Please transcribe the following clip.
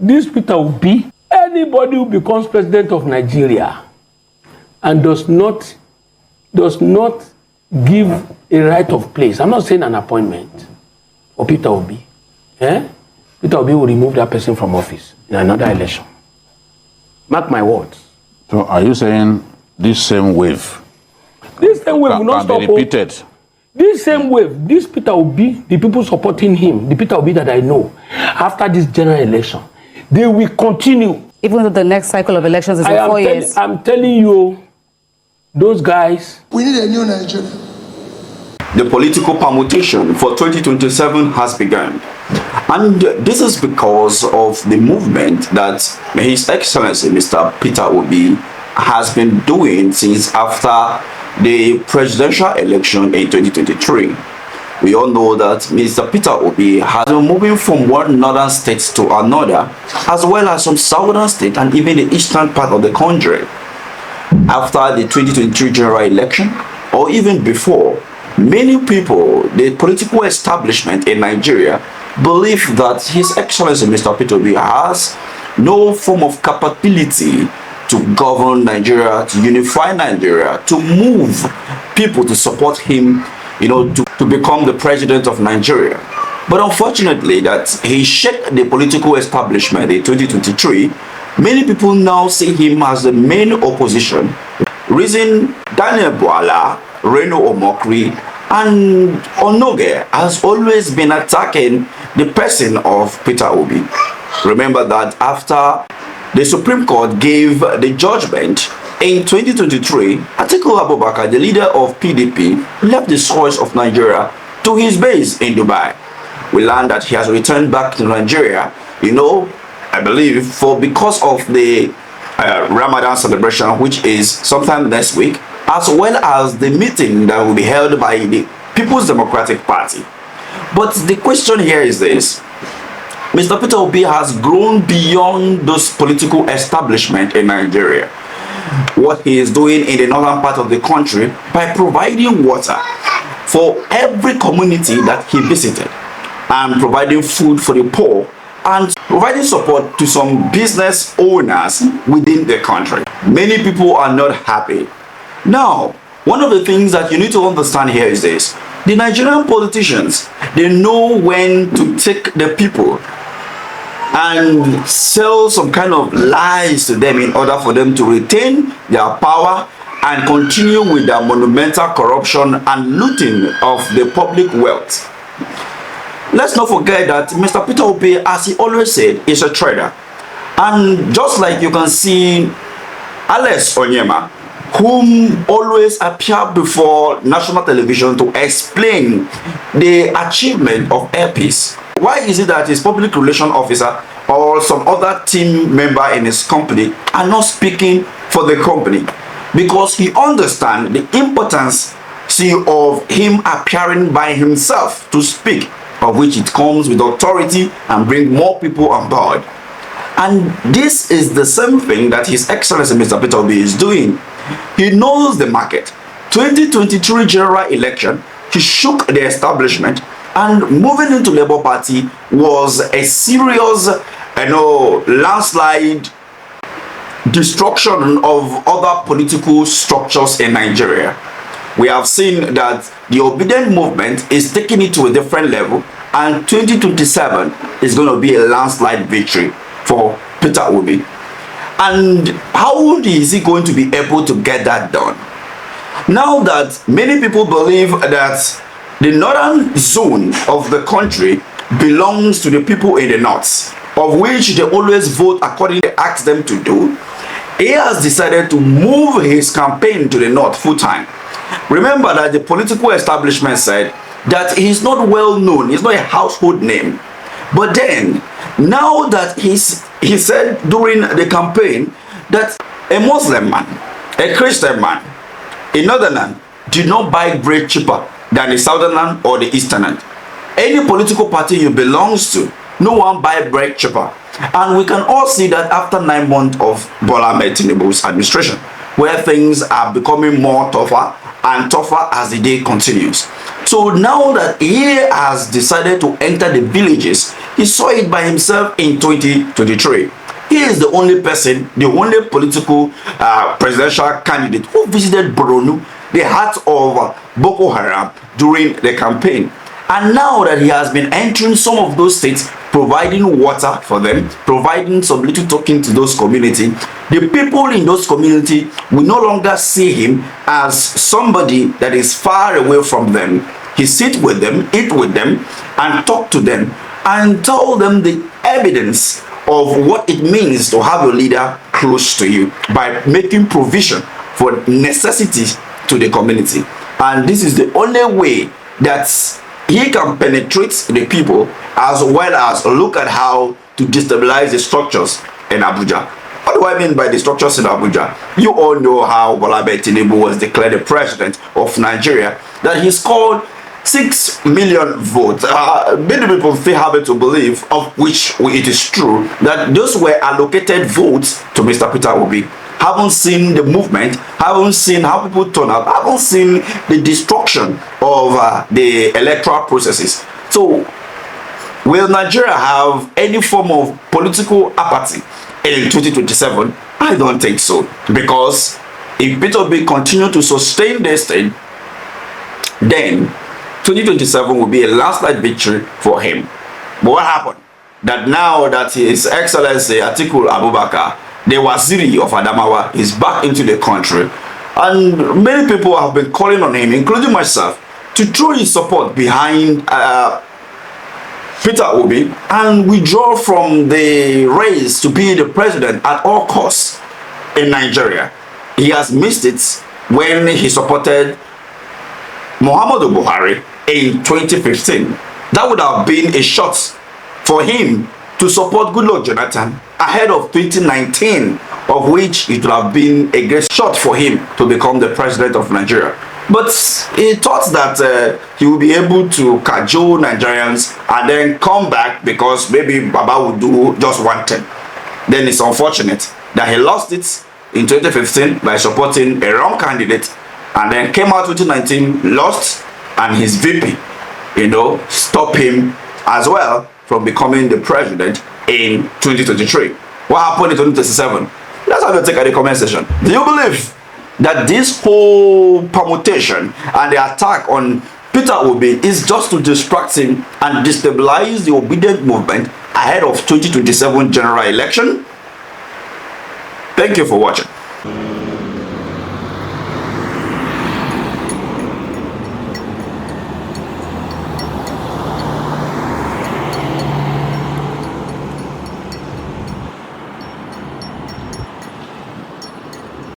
this Peter Obi, anybody who becomes president of Nigeria and does not give a right of place, I'm not saying an appointment for Peter Obi, Peter Obi will remove that person from office in another election. Mark my words. So are you saying this same wave? This same wave will not stop. Be repeated. This same wave, this Peter Obi, the people supporting him, the Peter Obi that I know, after this general election, they will continue. Even though the next cycle of elections is in 4 years. I'm telling you, those guys. We need a new Nigeria. The political permutation for 2027 has begun. And this is because of the movement that His Excellency Mr. Peter Obi has been doing since after the presidential election in 2023. We all know that Mr. Peter Obi has been moving from one northern state to another, as well as some southern state and even the eastern part of the country. After the 2023 general election, or even before, many people, the political establishment in Nigeria, believe that His Excellency Mr. Peter Obi has no form of capability to govern Nigeria, to unify Nigeria, to move people to support him, to become the president of Nigeria. But unfortunately, that he shook the political establishment in 2023, many people now see him as the main opposition. Reason Daniel Bwala, Reno Omokri, and Onoge has always been attacking the person of Peter Obi. Remember that after the Supreme Court gave the judgment in 2023, Atiku Abubakar, the leader of PDP, left the source of Nigeria to his base in Dubai. We learned that he has returned back to Nigeria, I believe, because of the Ramadan celebration, which is sometime next week, as well as the meeting that will be held by the People's Democratic Party. But the question here is this: Mr. Peter Obi has grown beyond this political establishment in Nigeria. What he is doing in the northern part of the country by providing water for every community that he visited, and providing food for the poor, and providing support to some business owners within the country. Many people are not happy. Now, one of the things that you need to understand here is this: the Nigerian politicians, they know when to take the people and sell some kind of lies to them in order for them to retain their power and continue with their monumental corruption and looting of the public wealth. Let's not forget that Mr. Peter Obi, as he always said, is a trader. And just like you can see Alex Onyema, whom always appeared before national television to explain the achievement of Air Peace. Why is it that his public relations officer or some other team member in his company are not speaking for the company? Because he understands the importance of him appearing by himself to speak, of which it comes with authority and bring more people on board. And this is the same thing that His Excellency Mr. Peter Obi is doing. He knows the market. 2023 general election, he shook the establishment, and moving into Labour Party was a serious, landslide destruction of other political structures in Nigeria. We have seen that the obedient movement is taking it to a different level, and 2027 is going to be a landslide victory for Peter Obi. And how is he going to be able to get that done? Now that many people believe that the northern zone of the country belongs to the people in the north, of which they always vote according to ask them to do, he has decided to move his campaign to the north full time. Remember that the political establishment said that he's not well known, he's not a household name. But then, now that he said during the campaign that a Muslim man, a Christian man, a northern did not buy bread cheaper than the southern or the eastern. Any political party you belongs to, no one buy bread cheaper. And we can all see that after 9 months of Bola Ahmed Tinubu's administration, where things are becoming more tougher and tougher as the day continues. So now that he has decided to enter the villages, he He saw it by himself in 2023. He is the only person, the only political presidential candidate who visited Borno, the heart of Boko Haram, during the campaign. And now that he has been entering some of those states, providing water for them, providing some little token to those communities, the people in those communities will no longer see him as somebody that is far away from them. He sits with them, eat with them, and talk to them, and tell them the evidence of what it means to have a leader close to you by making provision for necessities to the community. And this is the only way that he can penetrate the people, as well as look at how to destabilize the structures in Abuja. What do I mean by the structures in Abuja? You all know how Bola Tinubu was declared the president of Nigeria, that he scored 6 million votes. Many people feel happy to believe, of which it is true, that those were allocated votes to Mr. Peter Obi. Haven't seen the movement, haven't seen how people turn up, haven't seen the destruction of the electoral processes. So, will Nigeria have any form of political apathy in 2027? I don't think so. Because if Peter Obi continue to sustain this thing, then 2027 will be a landslide victory for him. But what happened? That now that His Excellency Atiku Abubakar, the Waziri of Adamawa, is back into the country, and many people have been calling on him, including myself, to throw his support behind Peter Obi and withdraw from the race to be the president at all costs in Nigeria. He has missed it when he supported Muhammadu Buhari in 2015. That would have been a shot for him to support Goodluck Jonathan ahead of 2019, of which it would have been a great shot for him to become the president of Nigeria. But he thought that he would be able to cajole Nigerians and then come back because maybe Baba would do just one thing. Then it's unfortunate that he lost it in 2015 by supporting a wrong candidate, and then came out 2019, lost, and his VP, stopped him as well from becoming the president in 2023. What happened in 2027? Let's have a take at the comment section. Do you believe that this whole permutation and the attack on Peter Obi is just to distract him and destabilize the obedient movement ahead of 2027 general election? Thank you for watching.